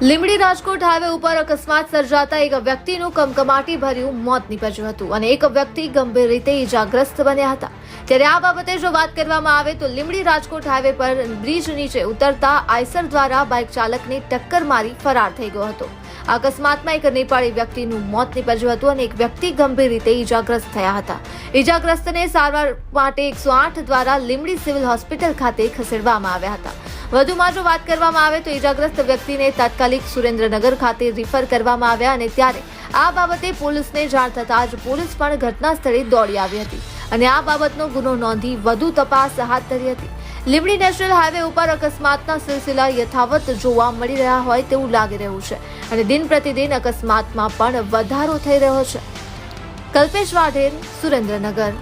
Limbdi Rajkot highway ઉપર અકસ્માત સર્જાતા એક વ્યક્તિનું કમકમાટી ભર્યું મોત નીપજ્યું હતું અને એક વ્યક્તિ ગંભીર રીતે ઈજાગ્રસ્ત બન્યા હતા। ત્યારે આ બાબતે જો વાત કરવામાં આવે તો લીંબડી રાજકોટ હાઈવે પર બ્રિજ નીચે ઉતરતા આઈસર દ્વારા બાઇક ચાલકને ટક્કર મારી ફરાર થઈ ગયો હતો। આ અકસ્માતમાં એક નેપાળી વ્યક્તિનું મોત નીપજ્યું હતું અને એક વ્યક્તિ ગંભીર રીતે ઈજાગ્રસ્ત થયા હતા। ઈજાગ્રસ્તને સારવાર માટે 108 દ્વારા લીંબડી સિવિલ હોસ્પિટલ ખાતે ખસેડવામાં આવ્યા હતા। વધુમાં જો વાત કરવામાં આવે તો ઈજાગ્રસ્ત વ્યક્તિને તાત્કાલિક સુરેન્દ્રનગર ખાતે રિફર કરવામાં આવ્યા અને ત્યારે આ બાબતે પોલીસને જાણ થતાં જ પોલીસ પણ ઘટના સ્થળે દોડી આવી હતી અને આ બાબતનો ગુનો નોંધી વધુ તપાસ હાથ ધરી હતી। લીંબડી નેશનલ હાઈવે ઉપર અકસ્માતના સિલસિલા યથાવત જોવા મળી રહ્યા હોય તેવું લાગી રહ્યું છે અને દિન પ્રતિદિન અકસ્માતમાં પણ વધારો થઈ રહ્યો છે। કલ્પેશ વાઢેર, સુરેન્દ્રનગર।